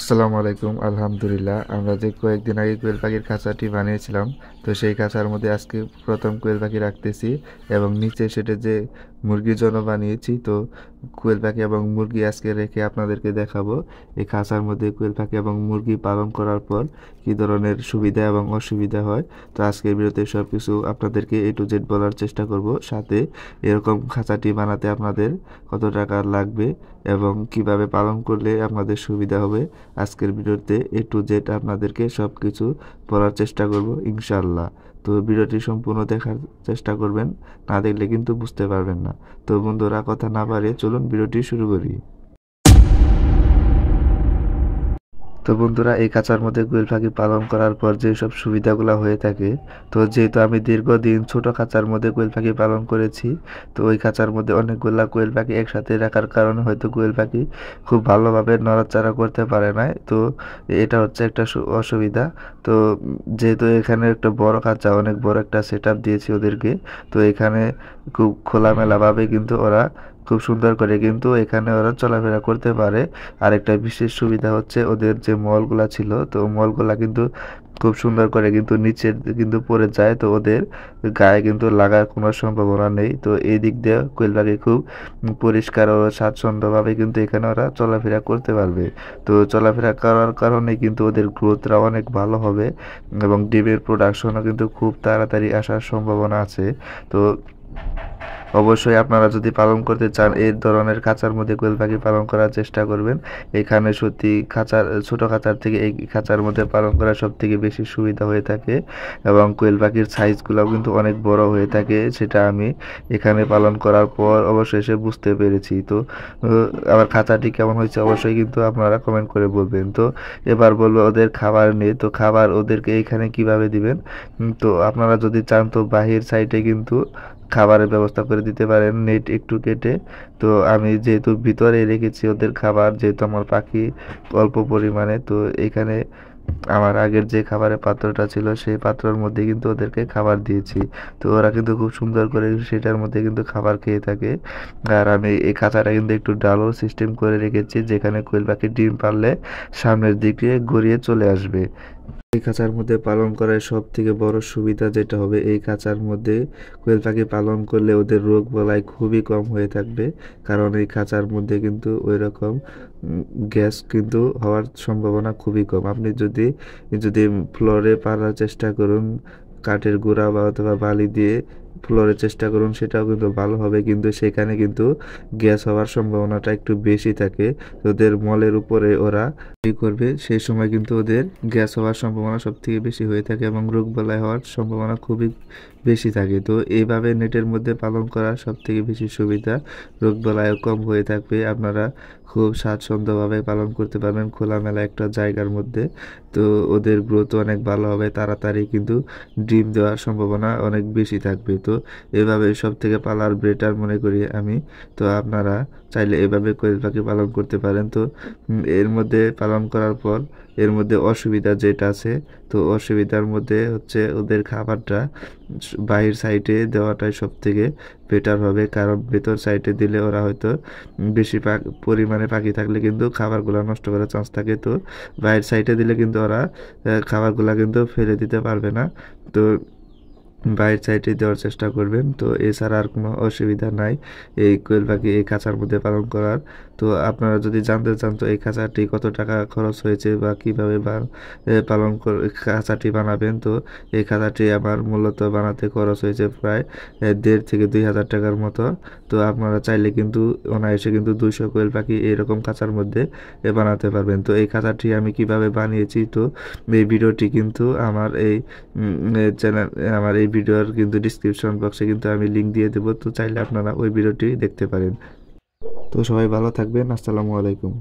আসসালামু আলাইকুম। আলহামদুলিল্লাহ। আমরা যে কয়েকদিন আগে কোয়েল পাখির খাঁচাটি বানিয়েছিলাম, তো সেই খাঁচার মধ্যে আজকে প্রথম কোয়েল পাখি রাখতেছি এবং নিচে সেটা যে মুরগির জন্য বানিয়েছি, তো কোয়েল পাখি এবং মুরগি আজকে রেখে আপনাদেরকে দেখাবো এই খাঁচার মধ্যে কোয়েল পাখি এবং মুরগি পালন করার পর কী ধরনের সুবিধা এবং অসুবিধা হয়। তো আজকের ভিডিওতে সব কিছু আপনাদেরকে A to Z বলার চেষ্টা করব। সাথে এরকম খাঁচাটি বানাতে আপনাদের কত টাকা লাগবে এবং কিভাবে পালন করলে আপনাদের সুবিধা হবে, আজকের ভিডিওতে A to Z আপনাদেরকে সব কিছু বলার চেষ্টা করব ইনশাআল্লাহ। তো ভিডিওটি সম্পূর্ণ দেখার চেষ্টা করবেন, না দেখলে কিন্তু বুঝতে পারবেন না। তো বন্ধুরা, কথা না বাড়িয়ে চলুন ভিডিওটি শুরু করি। তো বন্ধুরা, এই খাঁচার মধ্যে কোয়েল পাখি পালন করার পর যে সব সুবিধাগুলো হয়ে থাকে, তো যেহেতু আমি দীর্ঘদিন ছোট খাঁচার মধ্যে কোয়েল পাখি পালন করেছি, তো ওই খাঁচার মধ্যে অনেকগুলা কোয়েল পাখি একসাথে রাখার কারণে হয়তো কোয়েল পাখি খুব ভালোভাবে নড়াচড়া করতে পারে না। তো এটা হচ্ছে একটা অসুবিধা। তো যেহেতু এখানে একটা বড় খাঁচা, অনেক বড় একটা সেট আপ দিয়েছি ওদেরকে, তো এখানে খুব খোলামেলাভাবে কিন্তু ওরা খুব সুন্দর করে কিন্তু এখানে ওরা চলাফেরা করতে পারে। আরেকটা বিশেষ সুবিধা হচ্ছে ওদের যে মলগুলা ছিল, তো মলগুলা কিন্তু খুব সুন্দর করে কিন্তু নিচে কিন্তু পড়ে যায়, তো ওদের গায়ে কিন্তু লাগার কোনো সম্ভাবনা নেই। তো এই দিক দিয়ে কোয়েল পাখি খুব পরিষ্কার ও স্বাচ্ছন্দ্যভাবে কিন্তু এখানে ওরা চলাফেরা করতে পারবে। তো চলাফেরা করার কারণে কিন্তু ওদের গ্রোথটা অনেক ভালো হবে এবং ডিমের প্রোডাকশনও কিন্তু খুব তাড়াতাড়ি আসার সম্ভাবনা আছে। তো অবশ্যই আপনারা যদি পালন করতে চান এই ধরনের খাঁচার মধ্যে কোয়েল পাখি পালন করার চেষ্টা করবেন। এখানে সত্যি খাঁচার ছোট খাঁচার থেকে এই খাঁচার মধ্যে পালন করা সব থেকে বেশি সুবিধা হয়ে থাকে এবং কোয়েল পাখির সাইজগুলোও কিন্তু অনেক বড় হয়ে থাকে, সেটা আমি এখানে পালন করার পর অবশেষে বুঝতে পেরেছি। তো আমার খাঁচাটি কেমন হয়েছে অবশ্যই কিন্তু আপনারা কমেন্ট করে বলবেন। তো এবার বলবো ওদের খাবার নিয়ে। তো খাবার ওদেরকে এইখানে কিভাবে দিবেন, তো আপনারা যদি চান তো বাহির সাইডে কিন্তু খাবারের ব্যবস্থা করে দিতে পারেন নেট একটু কেটে। তো আমি যেহেতু ভিতরে রেখেছি ওদের খাবার, যেহেতু আমার পাখি অল্প পরিমাণে, তো এখানে আমার আগের যে খাবারের পাত্রটা ছিল সেই পাত্রের মধ্যে কিন্তু ওদেরকে খাবার দিয়েছি। তো ওরা কিন্তু খুব সুন্দর করে সেটার মধ্যে কিন্তু খাবার খেয়ে থাকে। আর আমি এই খাঁচাটা কিন্তু একটু ডালো সিস্টেম করে রেখেছি, যেখানে কোয়েল পাখি ডিম পারলে সামনের দিকে গড়িয়ে চলে আসবে। এই খাঁচার মধ্যে পালন করার সব থেকে বড় সুবিধা যেটা হবে, এই খাঁচার মধ্যে কোয়েল পাখি পালন করলে ওদের রোগ বালাই খুবই কম হয়ে থাকবে, কারণ এই খাঁচার মধ্যে কিন্তু ওই রকম গ্যাস কিন্তু হওয়ার সম্ভাবনা খুবই কম। আপনি যদি যদি ফ্লোরে পারার চেষ্টা করুন কাঠের গুঁড়া বা অথবা বালি দিয়ে ফ্লোরে চেষ্টা করুন, সেটাও কিন্তু ভালো হবে, কিন্তু সেখানে কিন্তু গ্যাস হওয়ার সম্ভাবনাটা একটু বেশি থাকে। ওদের মলের উপরে ওরা করবে সেই সময় কিন্তু ওদের গ্যাস হওয়ার সম্ভাবনা সব থেকে বেশি হয়ে থাকে এবং রোগবালাই হওয়ার সম্ভাবনা খুবই বেশি থাকে। তো এইভাবে নেটের মধ্যে পালন করা সব থেকে বেশি সুবিধা, রোগবালাইও কম হয়ে থাকবে, আপনারা খুব স্বাচ্ছন্দ্যভাবে পালন করতে পারবেন খোলামেলা একটা জায়গার মধ্যে। তো ওদের গ্রোথ অনেক ভালো হবে, তাড়াতাড়ি কিন্তু ডিম দেওয়ার সম্ভাবনা অনেক বেশি থাকবে। তো এভাবে সব থেকে পালার বেটার মনে করি আমি। তো আপনারা চাইলে এভাবে কোয়েল পাখি পালন করতে পারেন। তো এর মধ্যে পালন করার পর এর মধ্যে অসুবিধা যেটা আছে, তো অসুবিধার মধ্যে হচ্ছে ওদের খাবারটা বাহির সাইডে দেওয়াটাই সব থেকে বেটার হবে, কারণ ভেতর সাইডে দিলে ওরা হয়তো বেশি পরিমাণে পাখি থাকলে কিন্তু খাবারগুলো নষ্ট করার চান্স থাকে। তো বাইরের সাইডে দিলে কিন্তু ওরা খাবারগুলো কিন্তু ফেলে দিতে পারবে না। তো বাইরের সাইডে দেওয়ার চেষ্টা করবেন। তো এছাড়া আর কোনো অসুবিধা নাই এই কোয়েল পাখি এই খাঁচার মধ্যে পালন করার। তো আপনারা যদি জানতে চান তো এই খাঁচাটি কত টাকা খরচ হয়েছে বা কীভাবে পালন খাঁচাটি বানাবেন, তো এই খাঁচাটি আমার মূলত বানাতে খরচ হয়েছে প্রায় 1,500 থেকে 2,000 টাকার মতো। তো আপনারা চাইলে কিন্তু অনায়াসে কিন্তু 200 কোয়েল পাখি এরকম খাঁচার মধ্যে বানাতে পারবেন। তো এই খাঁচাটি আমি কিভাবে বানিয়েছি, তো এই ভিডিওটি কিন্তু আমার এই চ্যানেল আমার এই ভিডিওর কিন্তু ডিসক্রিপশন বক্সে কিন্তু আমি লিঙ্ক দিয়ে দেবো, তো চাইলে আপনারা ওই ভিডিওটি দেখতে পারেন। তো সবাই ভালো থাকবেন। আসসালামু আলাইকুম।